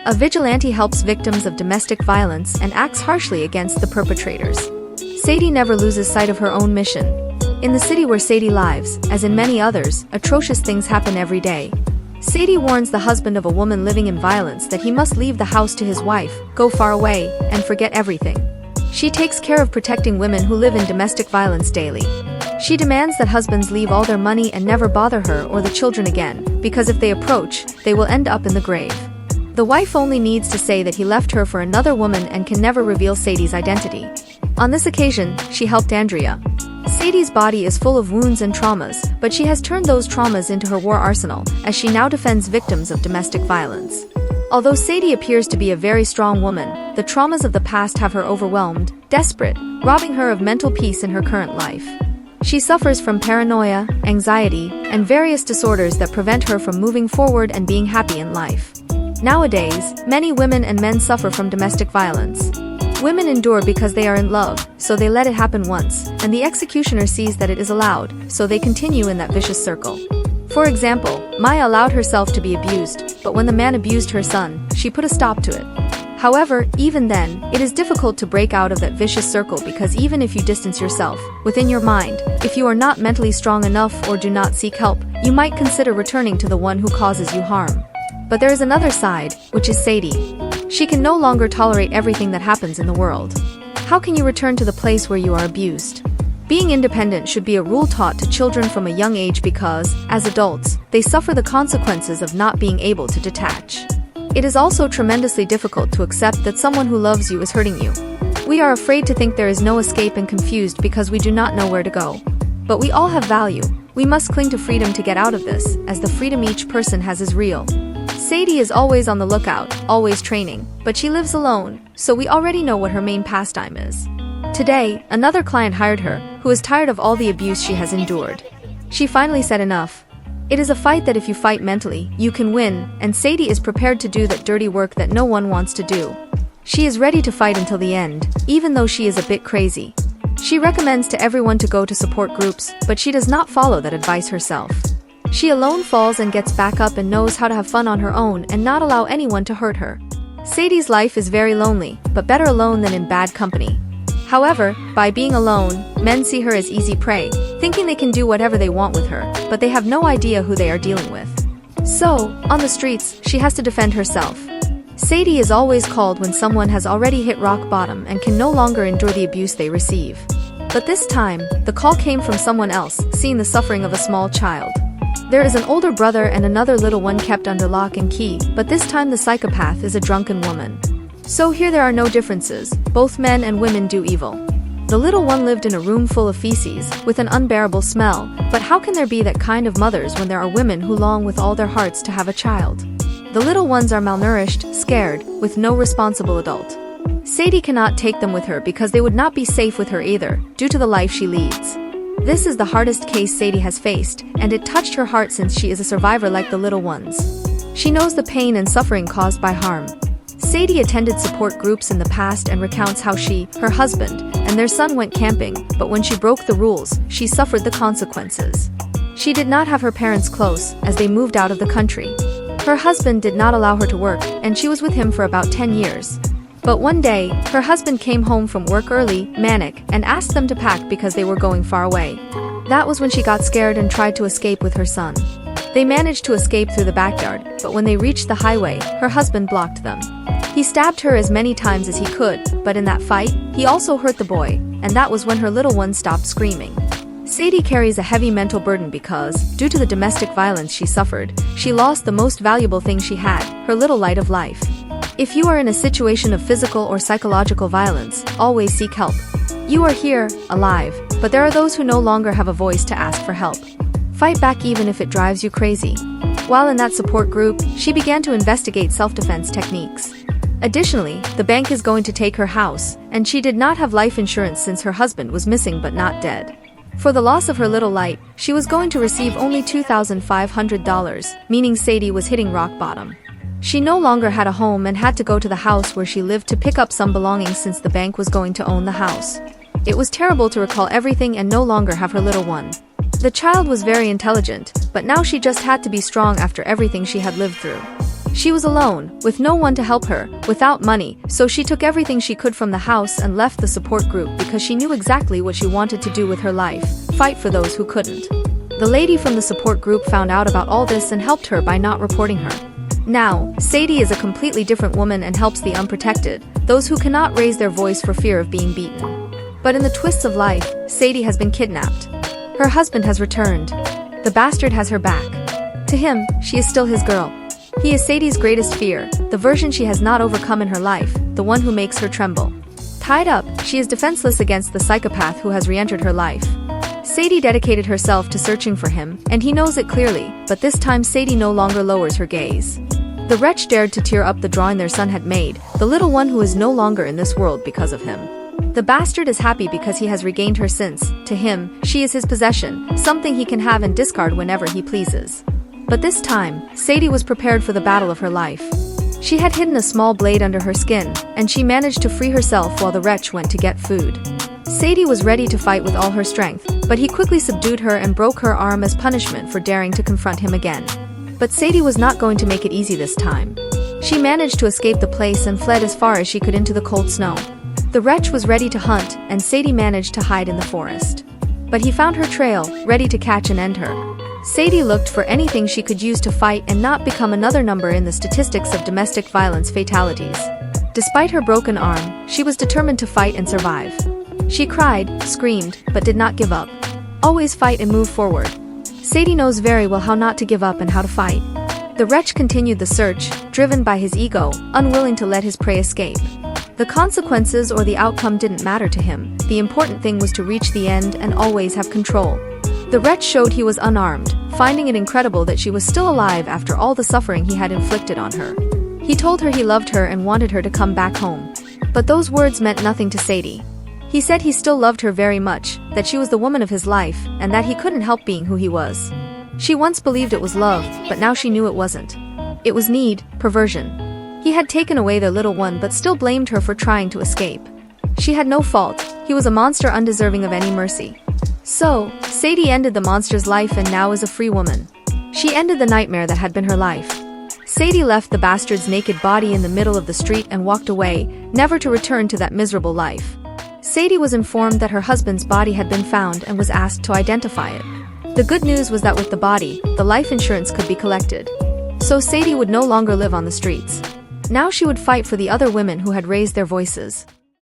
A vigilante helps victims of domestic violence and acts harshly against the perpetrators. Sadie never loses sight of her own mission. In the city where Sadie lives, as in many others, atrocious things happen every day. Sadie warns the husband of a woman living in violence that he must leave the house to his wife, go far away, and forget everything. She takes care of protecting women who live in domestic violence daily. She demands that husbands leave all their money and never bother her or the children again, because if they approach, they will end up in the grave. The wife only needs to say that he left her for another woman and can never reveal Sadie's identity. On this occasion, she helped Andrea. Sadie's body is full of wounds and traumas, but she has turned those traumas into her war arsenal, as she now defends victims of domestic violence. Although Sadie appears to be a very strong woman, the traumas of the past have her overwhelmed, desperate, robbing her of mental peace in her current life. She suffers from paranoia, anxiety, and various disorders that prevent her from moving forward and being happy in life. Nowadays, many women and men suffer from domestic violence. Women endure because they are in love, so they let it happen once, and the executioner sees that it is allowed, so they continue in that vicious circle. For example, Maya allowed herself to be abused, but when the man abused her son, she put a stop to it. However, even then, it is difficult to break out of that vicious circle because even if you distance yourself, within your mind, if you are not mentally strong enough or do not seek help, you might consider returning to the one who causes you harm. But there is another side, which is Sadie. She can no longer tolerate everything that happens in the world. How can you return to the place where you are abused? Being independent should be a rule taught to children from a young age because, as adults, they suffer the consequences of not being able to detach. It is also tremendously difficult to accept that someone who loves you is hurting you. We are afraid to think there is no escape and confused because we do not know where to go. But we all have value. We must cling to freedom to get out of this, as the freedom each person has is real. Sadie is always on the lookout, always training, but she lives alone, so we already know what her main pastime is. Today, another client hired her, who is tired of all the abuse she has endured. She finally said enough. It is a fight that if you fight mentally, you can win, and Sadie is prepared to do that dirty work that no one wants to do. She is ready to fight until the end, even though she is a bit crazy. She recommends to everyone to go to support groups, but she does not follow that advice herself. She alone falls and gets back up and knows how to have fun on her own and not allow anyone to hurt her. Sadie's life is very lonely, but better alone than in bad company. However, by being alone, men see her as easy prey, thinking they can do whatever they want with her, but they have no idea who they are dealing with. So, on the streets, she has to defend herself. Sadie is always called when someone has already hit rock bottom and can no longer endure the abuse they receive. But this time, the call came from someone else, seeing the suffering of a small child. There is an older brother and another little one kept under lock and key, but this time the psychopath is a drunken woman. So here there are no differences, both men and women do evil. The little one lived in a room full of feces, with an unbearable smell, but how can there be that kind of mothers when there are women who long with all their hearts to have a child? The little ones are malnourished, scared, with no responsible adult. Sadie cannot take them with her because they would not be safe with her either, due to the life she leads. This is the hardest case Sadie has faced, and it touched her heart since she is a survivor like the little ones. She knows the pain and suffering caused by harm. Sadie attended support groups in the past and recounts how she, her husband, and their son went camping, but when she broke the rules, she suffered the consequences. She did not have her parents close, as they moved out of the country. Her husband did not allow her to work, and she was with him for about 10 years. But one day, her husband came home from work early, manic, and asked them to pack because they were going far away. That was when she got scared and tried to escape with her son. They managed to escape through the backyard, but when they reached the highway, her husband blocked them. He stabbed her as many times as he could, but in that fight, he also hurt the boy, and that was when her little one stopped screaming. Sadie carries a heavy mental burden because, due to the domestic violence she suffered, she lost the most valuable thing she had, her little light of life. If you are in a situation of physical or psychological violence, always seek help. You are here, alive, but there are those who no longer have a voice to ask for help. Fight back even if it drives you crazy. While in that support group, she began to investigate self-defense techniques. Additionally, the bank is going to take her house, and she did not have life insurance since her husband was missing but not dead. For the loss of her little light, she was going to receive only $2,500, meaning Sadie was hitting rock bottom. She no longer had a home and had to go to the house where she lived to pick up some belongings since the bank was going to own the house. It was terrible to recall everything and no longer have her little one. The child was very intelligent, but now she just had to be strong after everything she had lived through. She was alone, with no one to help her, without money, so she took everything she could from the house and left the support group because she knew exactly what she wanted to do with her life: fight for those who couldn't. The lady from the support group found out about all this and helped her by not reporting her. Now, Sadie is a completely different woman and helps the unprotected, those who cannot raise their voice for fear of being beaten. But in the twists of life, Sadie has been kidnapped. Her husband has returned. The bastard has her back. To him, she is still his girl. He is Sadie's greatest fear, the version she has not overcome in her life, the one who makes her tremble. Tied up, she is defenseless against the psychopath who has re-entered her life. Sadie dedicated herself to searching for him, and he knows it clearly, but this time Sadie no longer lowers her gaze. The wretch dared to tear up the drawing their son had made, the little one who is no longer in this world because of him. The bastard is happy because he has regained her since, to him, she is his possession, something he can have and discard whenever he pleases. But this time, Sadie was prepared for the battle of her life. She had hidden a small blade under her skin, and she managed to free herself while the wretch went to get food. Sadie was ready to fight with all her strength, but he quickly subdued her and broke her arm as punishment for daring to confront him again. But Sadie was not going to make it easy this time. She managed to escape the place and fled as far as she could into the cold snow. The wretch was ready to hunt, and Sadie managed to hide in the forest. But he found her trail, ready to catch and end her. Sadie looked for anything she could use to fight and not become another number in the statistics of domestic violence fatalities. Despite her broken arm, she was determined to fight and survive. She cried, screamed, but did not give up. Always fight and move forward. Sadie knows very well how not to give up and how to fight. The wretch continued the search, driven by his ego, unwilling to let his prey escape. The consequences or the outcome didn't matter to him. The important thing was to reach the end and always have control. The wretch showed he was unarmed, finding it incredible that she was still alive after all the suffering he had inflicted on her. He told her he loved her and wanted her to come back home. But those words meant nothing to Sadie. He said he still loved her very much, that she was the woman of his life, and that he couldn't help being who he was. She once believed it was love, but now she knew it wasn't. It was need, perversion. He had taken away their little one but still blamed her for trying to escape. She had no fault. He was a monster undeserving of any mercy. So, Sadie ended the monster's life and now is a free woman. She ended the nightmare that had been her life. Sadie left the bastard's naked body in the middle of the street and walked away, never to return to that miserable life. Sadie was informed that her husband's body had been found and was asked to identify it. The good news was that with the body, the life insurance could be collected. So Sadie would no longer live on the streets. Now she would fight for the other women who had raised their voices.